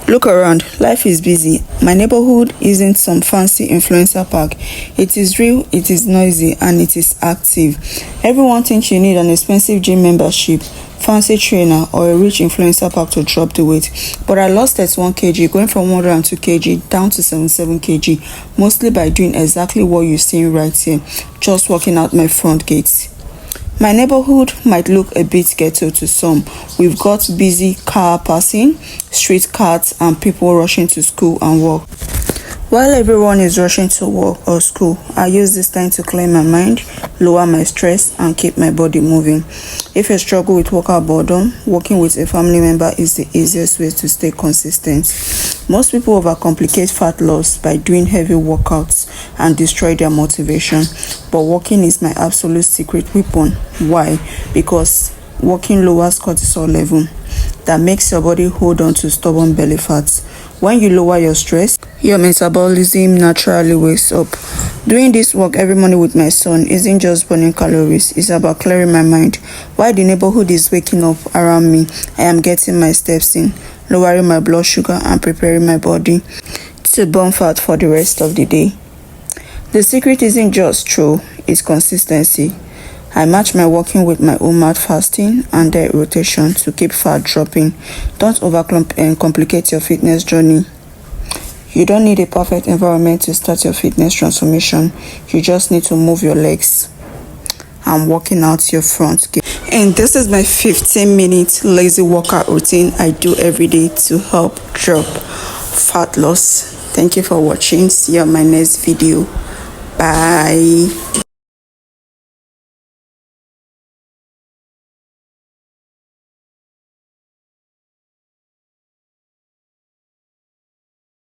Look around, life is busy. My neighborhood isn't some fancy influencer park. It is real, it is noisy, and it is active. Everyone thinks you need an expensive gym membership, fancy trainer, or a rich influencer pack to drop the weight. But I lost 31 kg, going from 102 kg down to 77 kg, mostly by doing exactly what you're seeing right here, just walking out my front gates. My neighborhood might look a bit ghetto to some. We've got busy car passing, street carts, and people rushing to school and work. While everyone is rushing to work or school, I use this time to clear my mind, lower my stress, and keep my body moving. If you struggle with workout boredom, working with a family member is the easiest way to stay consistent. Most people overcomplicate fat loss by doing heavy workouts and destroy their motivation. But walking is my absolute secret weapon. Why? Because walking lowers cortisol level that makes your body hold on to stubborn belly fat. When you lower your stress, your metabolism naturally wakes up. Doing this work every morning with my son isn't just burning calories, it's about clearing my mind. While the neighborhood is waking up around me, I am getting my steps in, lowering my blood sugar and preparing my body to burn fat for the rest of the day. The secret isn't just throw, it's consistency. I match my walking with my OMAD fasting and diet rotation to keep fat dropping. Don't overcomplicate your fitness journey. You don't need a perfect environment to start your fitness transformation. You just need to move your legs and walking out your front gate. And this is my 15-minute lazy workout routine I do every day to help drop fat loss. Thank you for watching. See you on my next video. Bye.